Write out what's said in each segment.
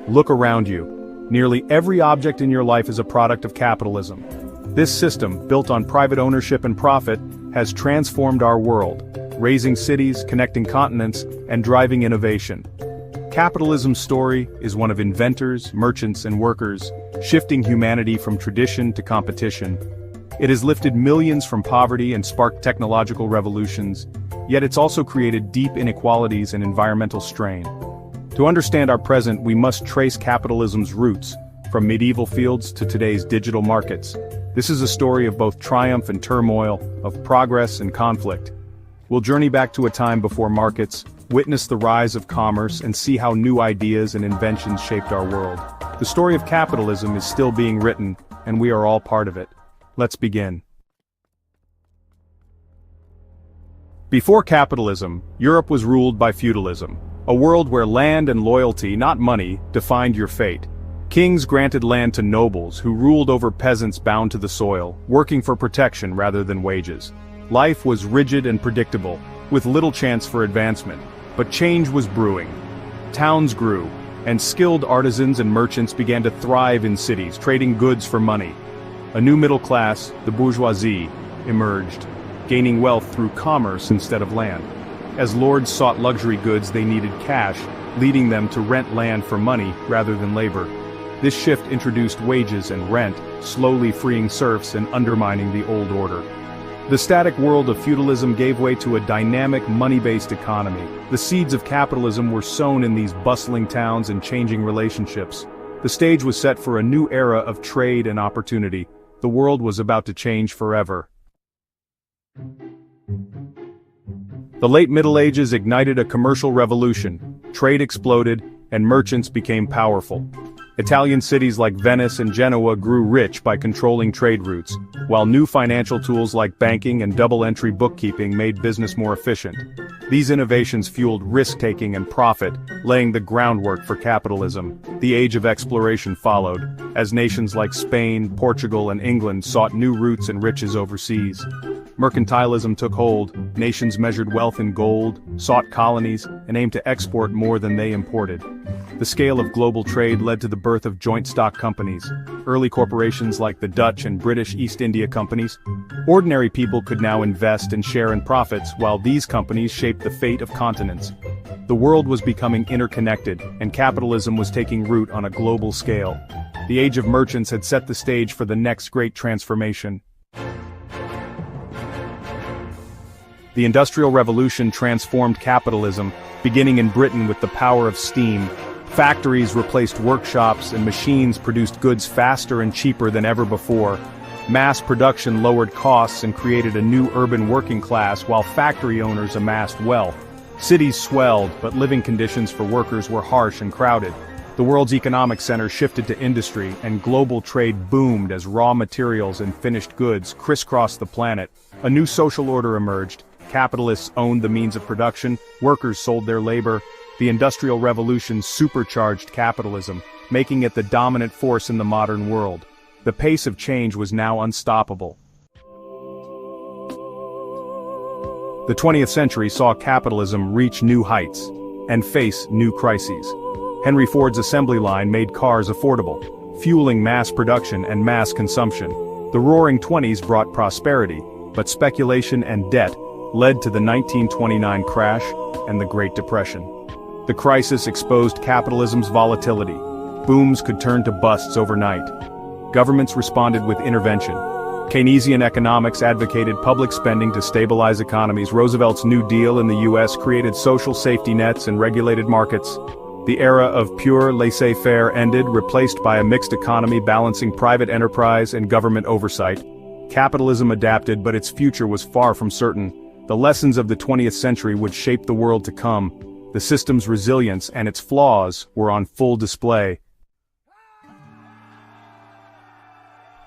Look around you. Nearly every object in your life is a product of capitalism. This system, built on private ownership and profit, has transformed our world, raising cities, connecting continents, and driving innovation. Capitalism's story is one of inventors, merchants, and workers, shifting humanity from tradition to competition. It has lifted millions from poverty and sparked technological revolutions, yet it's also created deep inequalities and environmental strain. To understand our present, we must trace capitalism's roots, from medieval fields to today's digital markets. This is a story of both triumph and turmoil, of progress and conflict. We'll journey back to a time before markets, witness the rise of commerce, and see how new ideas and inventions shaped our world. The story of capitalism is still being written, and we are all part of it. Let's begin. Before capitalism, Europe was ruled by feudalism, a world where land and loyalty, not money, defined your fate. Kings granted land to nobles who ruled over peasants bound to the soil, working for protection rather than wages. Life was rigid and predictable, with little chance for advancement, but change was brewing. Towns grew, and skilled artisans and merchants began to thrive in cities, trading goods for money. A new middle class, the bourgeoisie, emerged, gaining wealth through commerce instead of land. As lords sought luxury goods, they needed cash, leading them to rent land for money rather than labor. This shift introduced wages and rent, slowly freeing serfs and undermining the old order. The static world of feudalism gave way to a dynamic, money-based economy. The seeds of capitalism were sown in these bustling towns and changing relationships. The stage was set for a new era of trade and opportunity. The world was about to change forever. The late Middle Ages ignited a commercial revolution. Trade exploded, and merchants became powerful. Italian cities like Venice and Genoa grew rich by controlling trade routes, while new financial tools like banking and double-entry bookkeeping made business more efficient. These innovations fueled risk-taking and profit, laying the groundwork for capitalism. The age of exploration followed, as nations like Spain, Portugal, and England sought new routes and riches overseas. Mercantilism took hold, nations measured wealth in gold, sought colonies, and aimed to export more than they imported. The scale of global trade led to the birth of joint stock companies, early corporations like the Dutch and British East India Companies. Ordinary people could now invest and share in profits, while these companies shaped the fate of continents. The world was becoming interconnected, and capitalism was taking root on a global scale. The age of merchants had set the stage for the next great transformation. The Industrial Revolution transformed capitalism, beginning in Britain with the power of steam. Factories replaced workshops, and machines produced goods faster and cheaper than ever before. Mass production lowered costs and created a new urban working class, while factory owners amassed wealth. Cities swelled, but living conditions for workers were harsh and crowded. The world's economic center shifted to industry, and global trade boomed as raw materials and finished goods crisscrossed the planet. A new social order emerged. Capitalists owned the means of production, workers sold their labor. The Industrial Revolution supercharged capitalism, making it the dominant force in the modern world. The pace of change was now unstoppable. The 20th century saw capitalism reach new heights and face new crises. Henry Ford's assembly line made cars affordable, fueling mass production and mass consumption. The Roaring Twenties brought prosperity, but speculation and debt led to the 1929 crash and the Great Depression. The crisis exposed capitalism's volatility. Booms could turn to busts overnight. Governments responded with intervention. Keynesian economics advocated public spending to stabilize economies. Roosevelt's New Deal in the U.S. created social safety nets and regulated markets. The era of pure laissez-faire ended, replaced by a mixed economy balancing private enterprise and government oversight. Capitalism adapted, but its future was far from certain. The lessons of the 20th century would shape the world to come. The system's resilience and its flaws were on full display.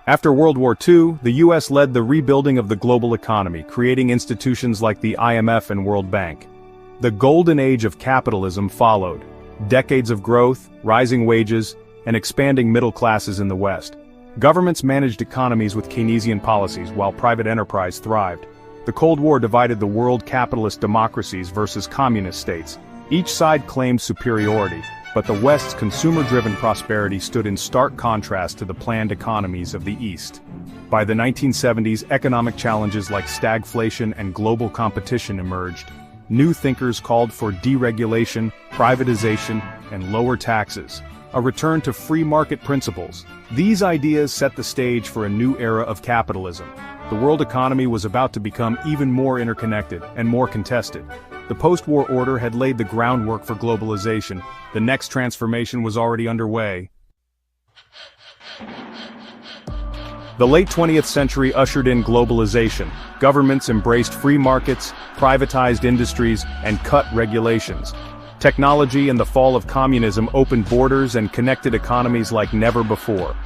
After World War II, the U.S. led the rebuilding of the global economy, creating institutions like the IMF and World Bank. The golden age of capitalism followed. Decades of growth, rising wages, and expanding middle classes in the West. Governments managed economies with Keynesian policies while private enterprise thrived. The Cold War divided the world capitalist democracies versus communist states. Each side claimed superiority. but the West's consumer-driven prosperity stood in stark contrast to the planned economies of the East. By the 1970s, economic challenges like stagflation and global competition emerged. New thinkers called for deregulation, privatization, and lower taxes, a return to free market principles. These ideas set the stage for a new era of capitalism. The world economy was about to become even more interconnected and more contested. The post-war order had laid the groundwork for globalization. The next transformation was already underway. The late 20th century ushered in globalization. Governments embraced free markets, privatized industries, and cut regulations. Technology and the fall of communism opened borders and connected economies like never before.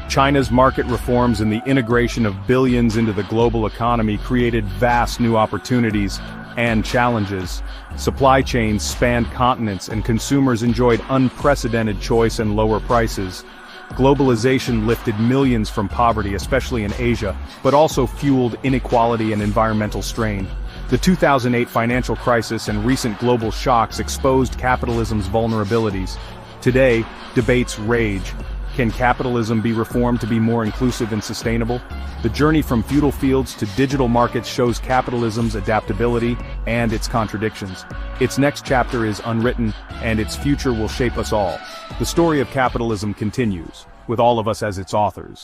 China's market reforms and the integration of billions into the global economy created vast new opportunities and challenges. Supply chains spanned continents and consumers enjoyed unprecedented choice and lower prices. Globalization lifted millions from poverty, especially in Asia, but also fueled inequality and environmental strain. The 2008 financial crisis and recent global shocks exposed capitalism's vulnerabilities. Today, debates rage. Can capitalism be reformed to be more inclusive and sustainable? The journey from feudal fields to digital markets shows capitalism's adaptability and its contradictions. Its next chapter is unwritten, and its future will shape us all. The story of capitalism continues, with all of us as its authors.